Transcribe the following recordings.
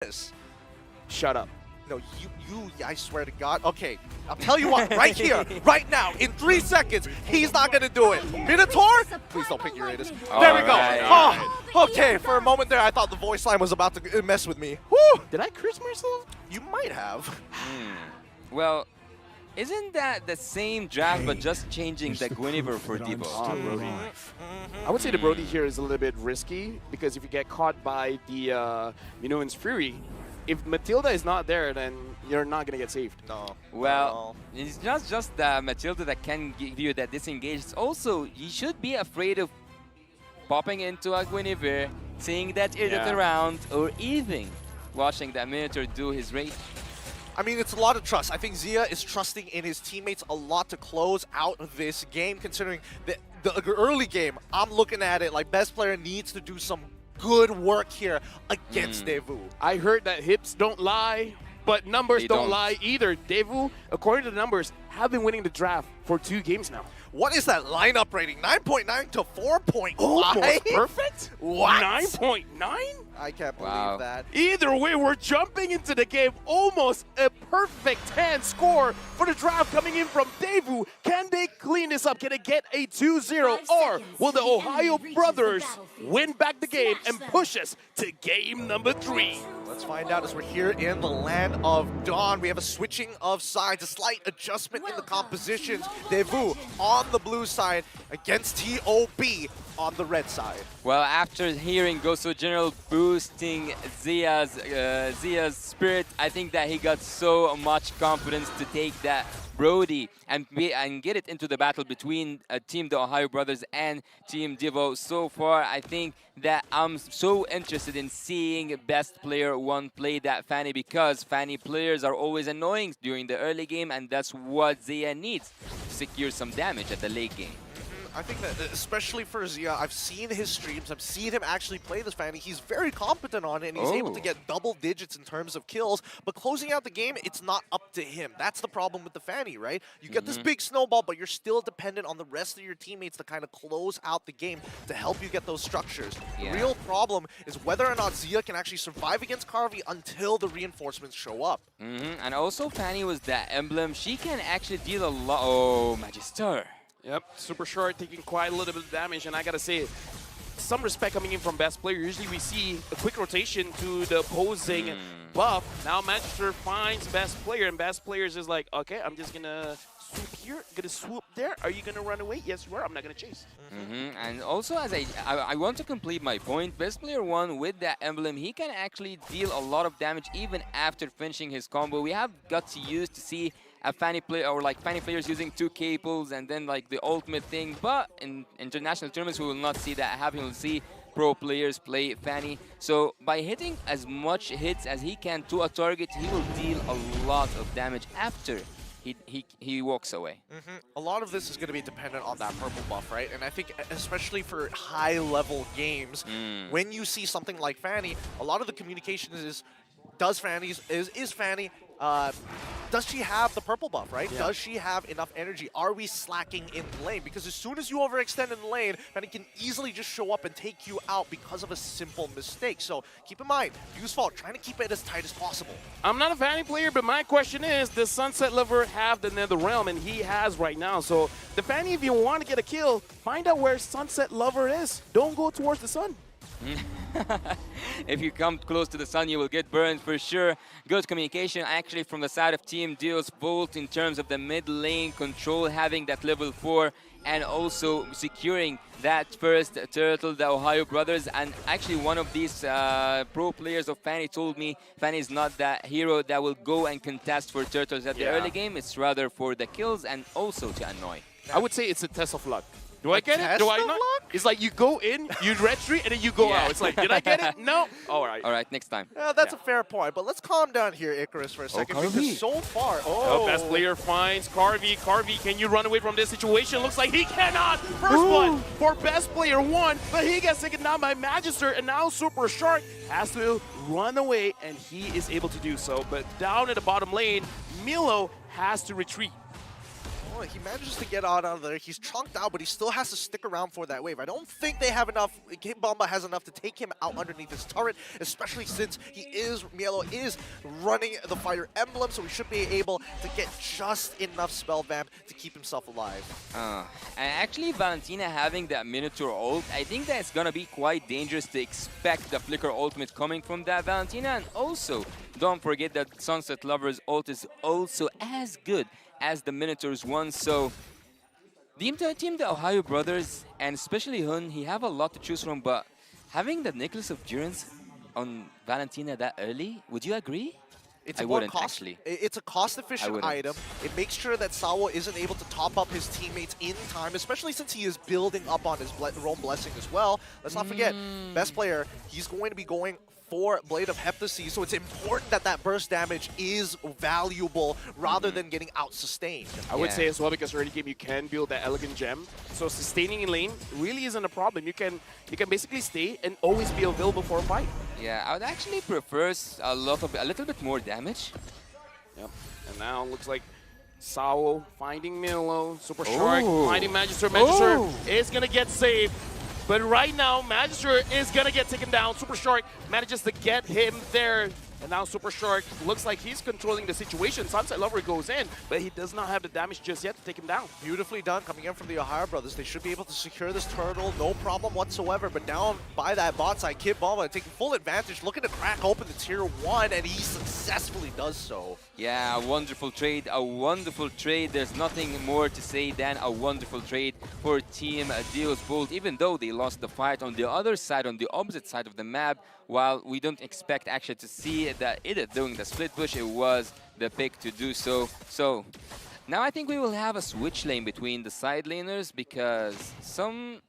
this. Shut up. No, I swear to God. Okay, I'll tell you what, right here, right now, in 3 seconds, he's not gonna do it. Minotaur? Please don't pick Uranus. There we go. Oh, okay, for a moment there, I thought the voice line was about to mess with me. Woo! Did I curse myself? You might have. Well, isn't that the same draft but just changing the Guinevere for Devu? I would say the Brody here is a little bit risky because if you get caught by the Minoan's Fury, if Matilda is not there, then you're not going to get saved. No. Well, it's not just the Matilda that can give you that disengage. It's also, you should be afraid of popping into a Guinevere, seeing that idiot around, or even watching that Minotaur do his raid. I mean, it's a lot of trust. I think Zia is trusting in his teammates a lot to close out this game, considering the early game, I'm looking at it like best player needs to do some good work here against Devu. I heard that hips don't lie, but numbers don't lie either. Devu, according to the numbers, have been winning the draft for 2 games now. What is that lineup rating? 9.9 to 4.5? Almost perfect? What? 9.9? I can't believe that. Either way, we're jumping into the game. Almost a perfect 10 score for the draft coming in from Devu. Can they clean this up? Can they get a 2-0? Or will the Ohio brothers win back the game and push us to game number 3? Let's find out as we're here in the land of Dawn. We have a switching of sides, a slight adjustment in the compositions. Devu on the blue side against TOB on the red side. Well, after hearing Goso General boosting Zia's spirit, I think that he got so much confidence to take that Brody and get it into the battle between Team the Ohio Brothers and Team Devu. So far, I think that I'm so interested in seeing Best Player 1 play that Fanny, because Fanny players are always annoying during the early game, and that's what Zia needs to secure some damage at the late game. I think that, especially for Zia, I've seen his streams, I've seen him actually play this Fanny. He's very competent on it, and he's able to get double digits in terms of kills, but closing out the game, it's not up to him. That's the problem with the Fanny, right? You get this big snowball, but you're still dependent on the rest of your teammates to kind of close out the game to help you get those structures. The real problem is whether or not Zia can actually survive against Carvey until the reinforcements show up. And also Fanny was that emblem. She can actually deal a lot. Oh, Magister. Yep, super short, taking quite a little bit of damage, and I gotta say, some respect coming in from Best Player. Usually we see a quick rotation to the opposing buff. Now Manchester finds Best Player, and Best Player is just like, okay, I'm just gonna swoop here, gonna swoop there. Are you gonna run away? Yes, you are. I'm not gonna chase. And also, as I want to complete my point, Best Player 1 with that emblem, he can actually deal a lot of damage even after finishing his combo. We have got to use to see a Fanny player, or like Fanny players using 2 caples and then like the ultimate thing, but in international tournaments we will not see that happen. We'll see pro players play Fanny. So by hitting as much hits as he can to a target, he will deal a lot of damage after he walks away. A lot of this is going to be dependent on that purple buff, right? And I think especially for high-level games, when you see something like Fanny, a lot of the communication is Fanny, does she have the purple buff, right? Does she have enough energy? Are we slacking in lane? Because as soon as you overextend in lane, Fanny can easily just show up and take you out because of a simple mistake. So keep in mind, use fault, trying to keep it as tight as possible. I'm not a Fanny player, but my question is, does Sunset Lover have the Nether Realm? And he has right now. So the Fanny, if you want to get a kill, find out where Sunset Lover is. Don't go towards the sun. If you come close to the sun, you will get burned for sure. Good communication actually from the side of Team Deo's Volt in terms of the mid lane control, having that level 4 and also securing that first turtle, the Ohio brothers. And actually one of these pro players of Fanny told me Fanny is not that hero that will go and contest for turtles at the early game. It's rather for the kills and also to annoy. I would say it's a test of luck. Do I get it? Do I not? It's like you go in, you retreat, and then you go out. It's like, did I get it? No. All right. All right, next time. That's a fair point, but let's calm down here, Icarus, for a second. Because so far, Best Player finds Carvey. Carvey, can you run away from this situation? Looks like he cannot. First one for Best Player 1, but he gets taken down by Magister, and now Super Shark has to run away, and he is able to do so. But down at the bottom lane, Milo has to retreat. Oh, he manages to get out of there. He's chunked out, but he still has to stick around for that wave. I don't think they have enough. Bomba has enough to take him out underneath his turret, especially since Mielo is running the Fire Emblem, so we should be able to get just enough spell vamp to keep himself alive. And actually, Valentina having that Minotaur ult, I think that's gonna be quite dangerous to expect the Flicker ultimate coming from that Valentina. And also, don't forget that Sunset Lover's ult is also as good as the Minotaur's one. So the Ohio Brothers, and especially Hun, he have a lot to choose from, but having the Necklace of Durance on Valentina that early, would you agree? It's I wouldn't, actually. It's a cost-efficient item. It makes sure that Sawo isn't able to top up his teammates in time, especially since he is building up on his Rome Blessing as well. Let's not forget, best player, he's going to be going for Blade of Heptasis, so it's important that that burst damage is valuable rather than getting out-sustained. I would say as well, because early game you can build that Elegant Gem, so sustaining in lane really isn't a problem. You can basically stay and always be available for a fight. Yeah, I would actually prefer a little bit more damage. Yep, and now looks like Sawo finding Milo, Super Shark, finding Magister. Magister is gonna get saved. But right now, Magister is going to get taken down. Super Shark manages to get him there. And now Super Shark looks like he's controlling the situation. Sunset Lover goes in, but he does not have the damage just yet to take him down. Beautifully done coming in from the Ohio Brothers. They should be able to secure this turtle, no problem whatsoever. But down by that bot side, Kid Bomba taking full advantage, looking to crack open the tier 1, and he successfully does so. Yeah, a wonderful trade, a wonderful trade. There's nothing more to say than a wonderful trade for Team Deus Bolt, even though they lost the fight on the other side, on the opposite side of the map. While we don't expect actually to see that it doing the split push, it was the pick to do so. So now I think we will have a switch lane between the side laners, because some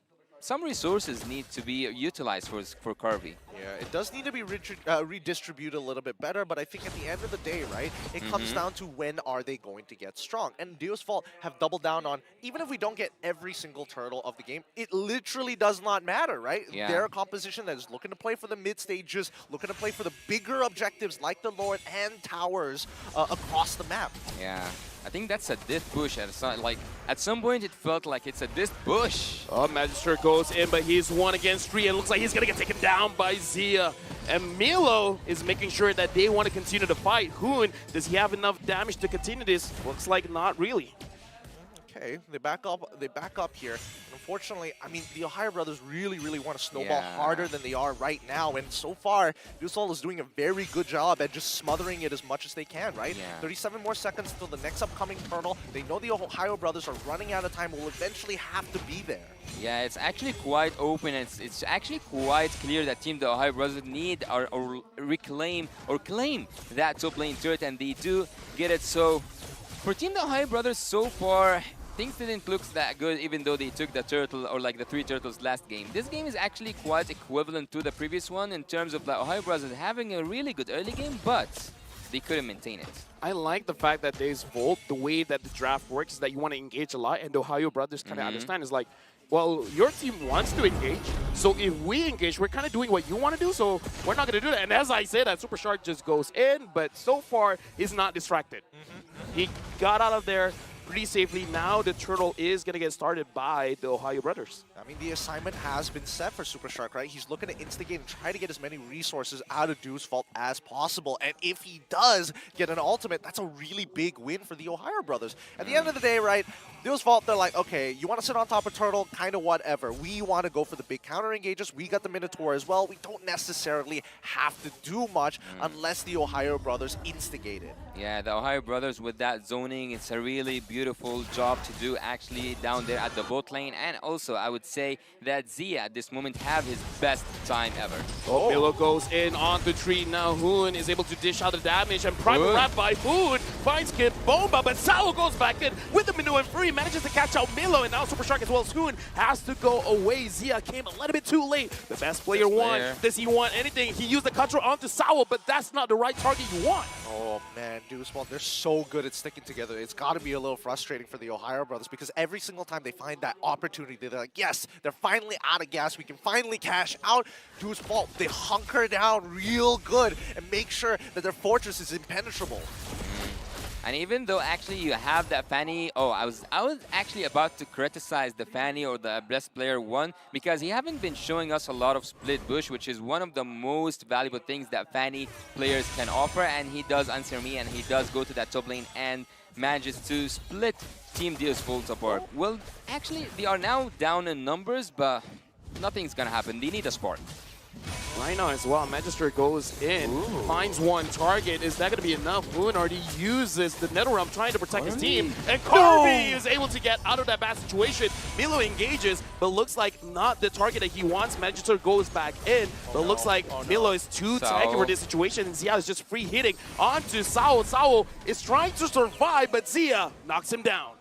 resources need to be utilized for Carvey. Yeah, it does need to be redistributed a little bit better, but I think at the end of the day, right, it comes down to when are they going to get strong. And Deus Vault have doubled down on, even if we don't get every single turtle of the game, it literally does not matter, right? Yeah. They're a composition that is looking to play for the mid stages, looking to play for the bigger objectives like the Lord and towers across the map. Yeah. I think that's a diff push. At some point, it felt like it's a diff push. Oh, Magister goes in, but he's 1 against 3, and looks like he's going to get taken down by Zia. And Milo is making sure that they want to continue to fight. Hoon, does he have enough damage to continue this? Looks like not really. Okay, they back up here. And unfortunately, I mean, the Ohio Brothers really want to snowball harder than they are right now. And so far, Dusol is doing a very good job at just smothering it as much as they can, right? Yeah. 37 more seconds until the next upcoming turtle. They know the Ohio Brothers are running out of time, will eventually have to be there. Yeah, it's actually quite open. It's actually quite clear that Team the Ohio Brothers need or claim that top lane turret, and they do get it. So for Team the Ohio Brothers so far, things didn't look that good, even though they took the turtle, or like the 3 turtles last game. This game is actually quite equivalent to the previous one in terms of the Ohio Brothers having a really good early game, but they couldn't maintain it. I like the fact that there's Volt, the way that the draft works is that you want to engage a lot, and the Ohio Brothers kind of understand is like, well, your team wants to engage, so if we engage, we're kind of doing what you want to do, so we're not going to do that. And as I said, that Super Shark just goes in, but so far, he's not distracted. He got out of there pretty safely. Now the turtle is going to get started by the Ohio Brothers. I mean, the assignment has been set for Super Shark, right? He's looking to instigate and try to get as many resources out of Deus Vault as possible. And if he does get an ultimate, that's a really big win for the Ohio Brothers. At the end of the day, right, Deus Vault, they're like, okay, you want to sit on top of Turtle? Kind of whatever. We want to go for the big counter engages. We got the Minotaur as well. We don't necessarily have to do much unless the Ohio Brothers instigate it. Yeah, the Ohio Brothers with that zoning, it's a really beautiful job to do actually down there at the bot lane. And also, I would say that Zia at this moment have his best time ever. Oh, Milo goes in on the tree. Now Hoon is able to dish out the damage, and Primal Wrap by Hoon finds Kid Bomba, but Sao goes back in with the Minu and Free, manages to catch out Milo, and now Super Shark as well as Hoon has to go away. Zia came a little bit too late. The best player won. Does he want anything? He used the control onto Sao, but that's not the right target you want. Oh man, Deus Vault, they're so good at sticking together. It's got to be a little frustrating for the Ohio Brothers, because every single time they find that opportunity, they're like, yes, they're finally out of gas. We can finally cash out. Deus Vault, they hunker down real good and make sure that their fortress is impenetrable. And even though actually you have that Fanny, I was actually about to criticize the Fanny or the best player one because he haven't been showing us a lot of split bush, which is one of the most valuable things that Fanny players can offer, and he does answer me and he does go to that top lane and manages to split Team Deus Volt apart. Well, actually they are now down in numbers, but nothing's gonna happen. They need a spark. Right now as well, Magister goes in, finds one target. Is that going to be enough? Moon already uses the NetherRealm trying to protect his team. And Carby is able to get out of that bad situation. Milo engages, but looks like not the target that he wants. Magister goes back in, but looks like Milo is too tanky for this situation. And Zia is just free hitting onto Sao. Sao is trying to survive, but Zia knocks him down.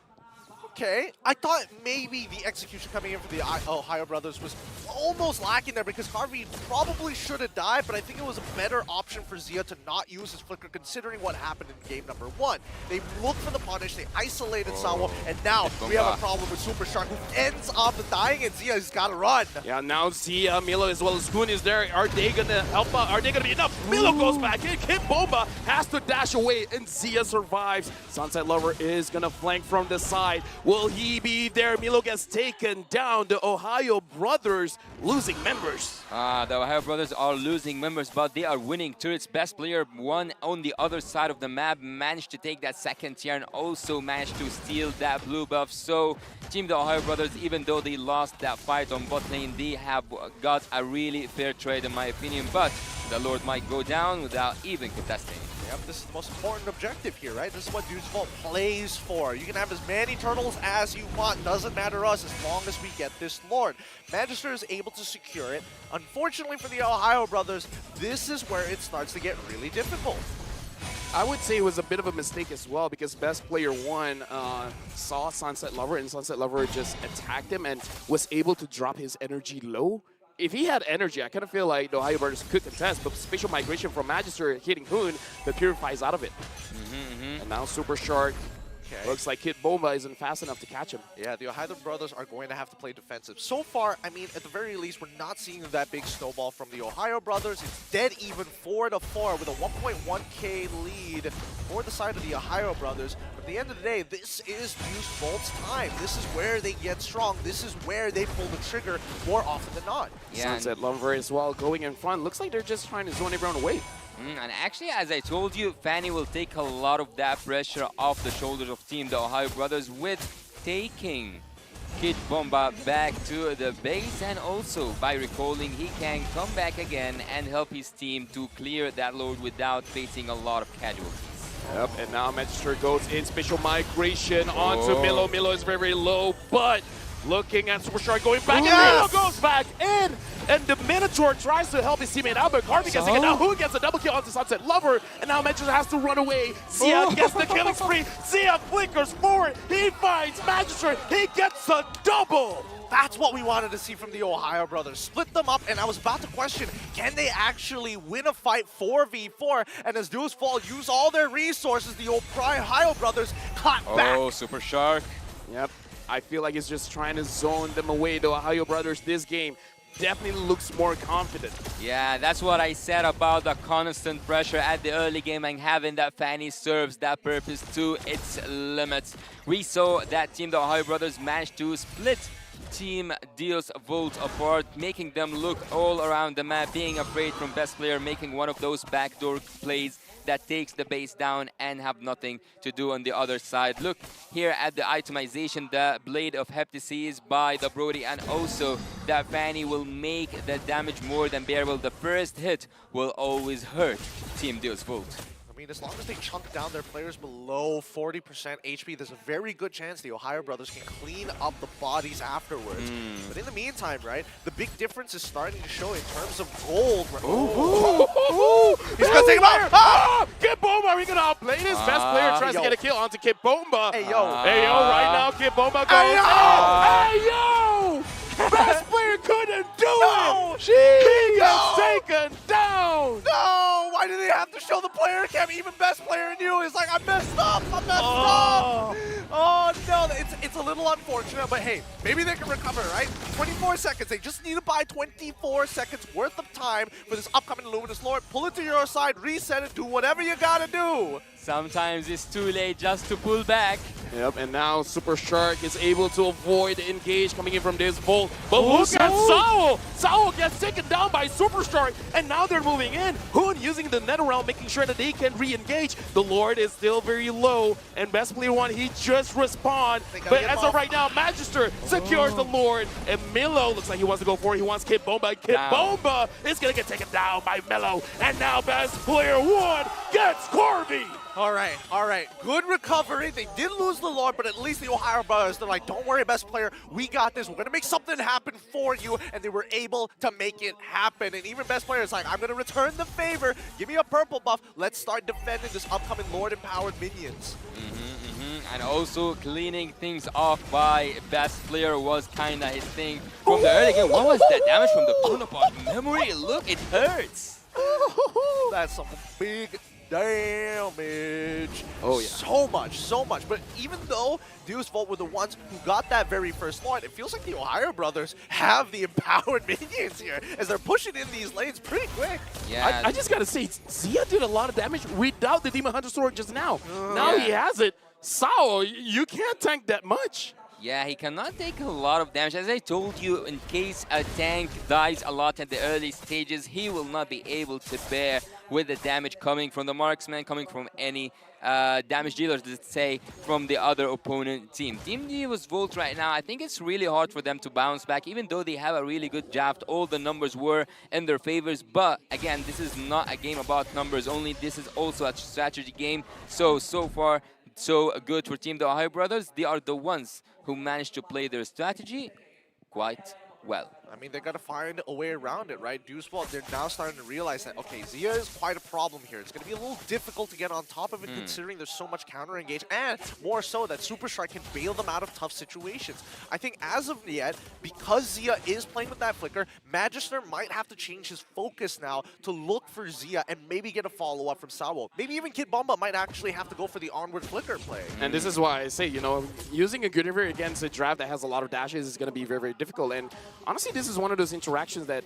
Okay, I thought maybe the execution coming in for the Ohio brothers was almost lacking there because Harvey probably should have died, but I think it was a better option for Zia to not use his flicker considering what happened in game number 1. They looked for the punish, they isolated Sawo, and now we have a problem with Super Shark who ends up dying and Zia's got to run. Yeah, now Zia, Milo as well as Hoon is there. Are they going to help out? Are they going to be enough? Milo goes back in. Kid Bomba has to dash away and Zia survives. Sunset Lover is going to flank from the side. Will he be there? Milo gets taken down. The Ohio brothers losing members. The Ohio brothers are losing members, but they are winning turrets. Best player one on the other side of the map managed to take that second tier and also managed to steal that blue buff. So Team the Ohio brothers, even though they lost that fight on bot lane, they have got a really fair trade in my opinion, but the Lord might go down without even contesting. Yep, this is the most important objective here, right? This is what Deus Volt plays for. You can have as many turtles as you want. Doesn't matter to us as long as we get this Lord. Magister is able to secure it. Unfortunately for the Ohio brothers, this is where it starts to get really difficult. I would say it was a bit of a mistake as well because best player one saw Sunset Lover and Sunset Lover just attacked him and was able to drop his energy low. If he had energy, I kind of feel like the Ohio brothers could contest, but spatial migration from Magister hitting Hoon, the purifies out of it. And now Super Shark. Looks like Kid Bomba isn't fast enough to catch him. Yeah, the Ohio brothers are going to have to play defensive. So far, I mean, at the very least, we're not seeing that big snowball from the Ohio brothers. It's dead even 4-4 with a 1.1k lead for the side of the Ohio brothers. But at the end of the day, this is Deus Volt's time. This is where they get strong. This is where they pull the trigger more often than not. Yeah, Sunset Lover as well going in front. Looks like they're just trying to zone everyone away. And actually, as I told you, Fanny will take a lot of that pressure off the shoulders of Team the Ohio brothers with taking Kid Bomba back to the base, and also by recalling he can come back again and help his team to clear that load without facing a lot of casualties. Yep, and now Magister goes in spatial migration onto Milo. Milo is very, very low, but looking at Super Shark going back, and Milo goes back in, and the Minotaur tries to help his teammate out, but Harvey gets taken down. Who gets a double kill onto Sunset Lover, and now Magister has to run away. Zia gets the killing spree. Zia flickers forward. He finds Magister. He gets a double. That's what we wanted to see from the Ohio brothers. Split them up, and I was about to question, can they actually win a fight 4v4? And as Deus Volt use all their resources, the Ohio brothers caught back. Oh, Super Shark. Yep. I feel like he's just trying to zone them away. The Ohio brothers this game definitely looks more confident. Yeah, that's what I said about the constant pressure at the early game, and having that Fanny serves that purpose to its limits. We saw that Team the Ohio brothers managed to split Team Deus Volt apart, making them look all around the map, being afraid from best player, making one of those backdoor plays that takes the base down and have nothing to do on the other side. Look here at the itemization, the Blade of Heptases by the Brody, and also that Fanny will make the damage more than bearable. The first hit will always hurt Team Deus Volt. I mean, as long as they chunk down their players below 40% HP, there's a very good chance the Ohio brothers can clean up the bodies afterwards. But in the meantime, right, the big difference is starting to show in terms of gold. He's gonna take him out! Kid Bomba, are we gonna outplay this? Best player tries to get a kill onto Kid Bomba. Hey, yo. Hey, yo, right now Kid Bomba goes. Hey, yo! Best player couldn't do it! He gets taken down! No! Why do they have to show the player cam? Even best player in you is like, I messed up. I messed up. Oh no, it's a little unfortunate, but hey, maybe they can recover, right? 24 seconds. They just need to buy 24 seconds worth of time for this upcoming Luminous Lord. Pull it to your side, reset it, do whatever you gotta do. Sometimes it's too late just to pull back. Yep, and now Super Shark is able to avoid the engage coming in from this Volt. But look at Sao! Sao gets taken down by Super Shark, and now they're moving in. Hoon using the Nether Realm, making sure that they can re-engage. The Lord is still very low, and Best Player 1, he just respawned. But as of right now, Magister secures the Lord, and Milo looks like he wants to go for it. He wants Kid Bomba. Kid Bomba is going to get taken down by Melo, and now Best Player 1 gets Corby! All right. Good recovery. They did lose the Lord, but at least the Ohio brothers, they're like, don't worry, best player. We got this. We're going to make something happen for you. And they were able to make it happen. And even best player is like, I'm going to return the favor. Give me a purple buff. Let's start defending this upcoming Lord-empowered minions. And also cleaning things off by best player was kind of his thing from the early game. What was that damage from the Bonaparte memory? Look, it hurts. That's some big damage. Oh, yeah. So much. But even though Deus Volt were the ones who got that very first Lord, it feels like the Ohio brothers have the empowered minions here as they're pushing in these lanes pretty quick. Yeah. I just gotta say, Zia did a lot of damage without the Demon Hunter Sword just now. Now he has it. Sao, you can't tank that much. Yeah, he cannot take a lot of damage. As I told you, in case a tank dies a lot at the early stages, he will not be able to bear with the damage coming from the marksman, coming from any damage dealers, let's say, from the other opponent team. Team Devu's Volt right now, I think it's really hard for them to bounce back, even though they have a really good draft. All the numbers were in their favors, but again, this is not a game about numbers only. This is also a strategy game. So far, so good for Team the Ohio Brothers. They are the ones who managed to play their strategy quite well. I mean, they got to find a way around it, right? Deus Volt, they're now starting to realize that, okay, Zia is quite a problem here. It's going to be a little difficult to get on top of it considering there's so much counter-engage, and more so that Super Strike can bail them out of tough situations. I think as of yet, because Zia is playing with that flicker, Magister might have to change his focus now to look for Zia and maybe get a follow-up from Salvo. Maybe even Kid Bomba might actually have to go for the onward flicker play. And this is why I say, you know, using a Guinevere against a draft that has a lot of dashes is going to be very, very difficult. And honestly, this is one of those interactions that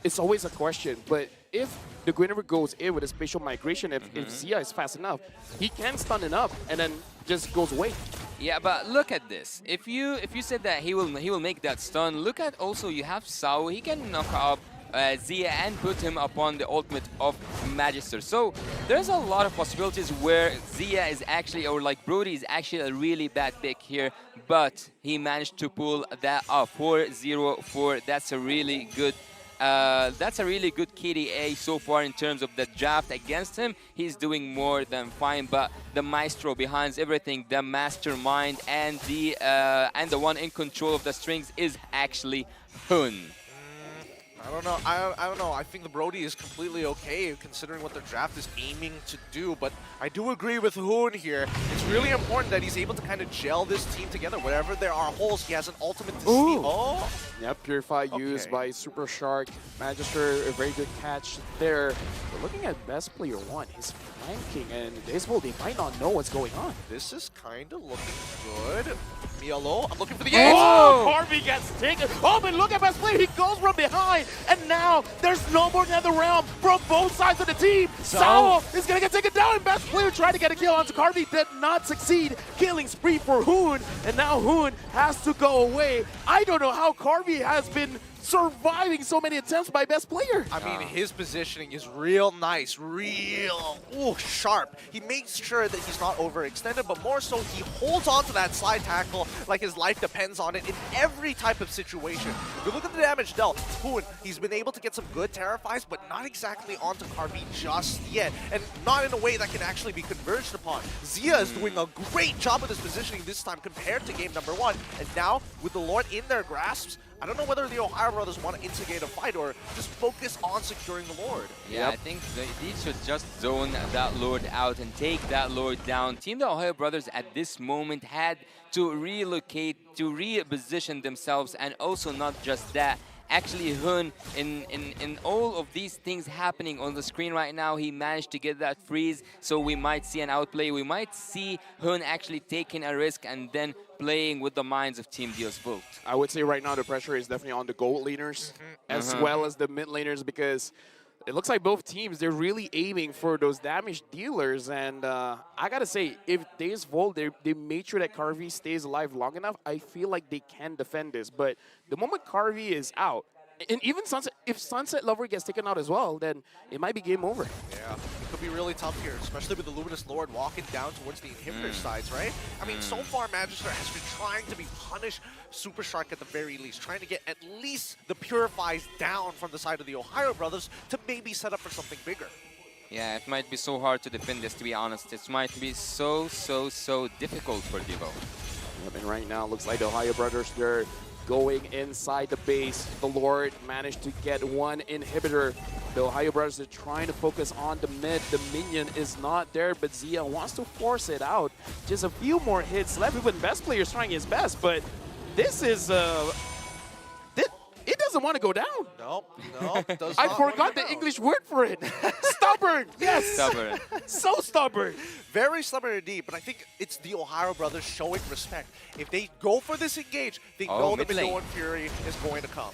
it's always a question. But if the Guinevere goes in with a spatial migration, if Zia is fast enough, he can stun it up and then just goes away. Yeah, but look at this. If you said that he will make that stun, look at also you have Sao. He can knock up Zia and put him upon the ultimate of Magister. So there's a lot of possibilities where Zia is actually, or like Brody is actually a really bad pick here, but he managed to pull that off. 4-0-4. That's a really good KDA so far in terms of the draft against him. He's doing more than fine, but the maestro behind everything, the mastermind, and the one in control of the strings is actually Hun. I don't know. I don't know. I think the Brody is completely okay considering what their draft is aiming to do, but I do agree with Hoon here. It's really important that he's able to kind of gel this team together. Wherever there are holes, he has an ultimate to see. Oh! Yep, Purify used by Super Shark. Magister, a very good catch there. But looking at best player 1, he's flanking, and this Volt, they might not know what's going on. This is kind of looking good. Mielo, I'm looking for the edge. Oh! Harvey gets taken. Oh, but look at best player. He goes from behind. And now there's no more Nether Realm from both sides of the team. Sao is going to get taken down. And best player tried to get a kill onto Harvey. Did not succeed. Killing spree for Hoon. And now Hoon has to go away. I don't know how Harvey has been surviving so many attempts by best player. I mean, his positioning is real nice, real sharp. He makes sure that he's not overextended, but more so he holds on to that slide tackle like his life depends on it in every type of situation. If you look at the damage dealt, Hoon, he's been able to get some good Terrifies, but not exactly onto Carby just yet, and not in a way that can actually be converged upon. Zia is doing a great job with his positioning this time compared to game number 1, and now with the Lord in their grasps, I don't know whether the Ohio brothers want to instigate a fight or just focus on securing the Lord. Yeah, I think they should just zone that Lord out and take that Lord down. Team the Ohio brothers at this moment had to relocate, to reposition themselves, and also not just that, Actually, Hun, in all of these things happening on the screen right now, he managed to get that freeze, so we might see an outplay. We might see Hun actually taking a risk and then playing with the minds of Team Dios Volt. I would say right now the pressure is definitely on the gold laners as well as the mid laners, because it looks like both teams, they're really aiming for those damage dealers. And I gotta say, if Dios Volt, they made sure that Carvey stays alive long enough, I feel like they can defend this. But the moment Carvey is out, and even Sunset, if Sunset Lover gets taken out as well, then it might be game over. Yeah, it could be really tough here, especially with the Luminous Lord walking down towards the inhibitor sides, right? I mean, so far, Magister has been trying to punish Super Shark at the very least, trying to get at least the Purifies down from the side of the Ohio brothers to maybe set up for something bigger. Yeah, it might be so hard to defend this, to be honest. It might be so difficult for Devo. And right now, looks like the Ohio brothers, they're going inside the base. The Lord managed to get one inhibitor. The Ohio brothers are trying to focus on the mid. The minion is not there, but Zia wants to force it out. Just a few more hits left. Even best players trying his best, but this is it doesn't want to go down. Nope, it does I not forgot want to the go. English word for it. Stubborn. Yes. Stubborn. So stubborn. Very stubborn indeed, but I think it's the Ohio brothers showing respect. If they go for this engage, they know that mid lane. Minoan Fury is going to come.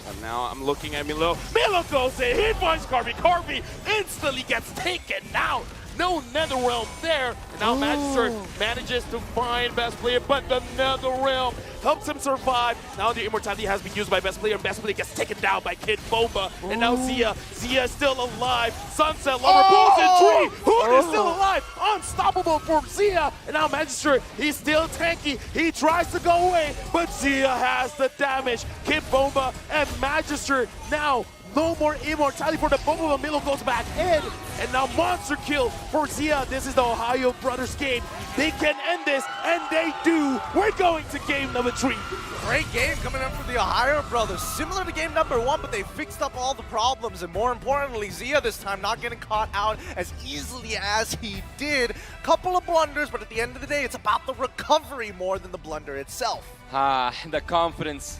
And now I'm looking at Milo. Milo goes in. He finds Carvey. Carvey instantly gets taken out. No Netherrealm there. And now Magister manages to find best player, but the Netherrealm helps him survive. Now the immortality has been used by best player, and best player gets taken down by Kid Bomba. And now Zia is still alive. Sunset Lover pulls in tree. Hoon is still alive. Unstoppable for Zia. And now Magister, he's still tanky. He tries to go away, but Zia has the damage. Kid Bomba and Magister now. No more immortality for the Bomba. Milo goes back in. And now monster kill for Zia. This is the Ohio brothers game. They can end this, and they do. We're going to game number 3. Great game coming up from the Ohio brothers. Similar to game number 1, but they fixed up all the problems. And more importantly, Zia this time not getting caught out as easily as he did. Couple of blunders, but at the end of the day, it's about the recovery more than the blunder itself. The confidence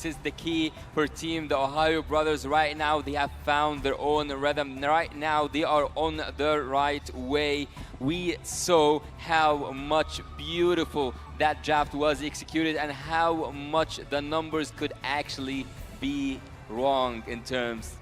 is the key for Team the Ohio brothers. Right now, they have found their own rhythm. Right now, they are on the right way. We saw how much beautiful that draft was executed and how much the numbers could actually be wrong in terms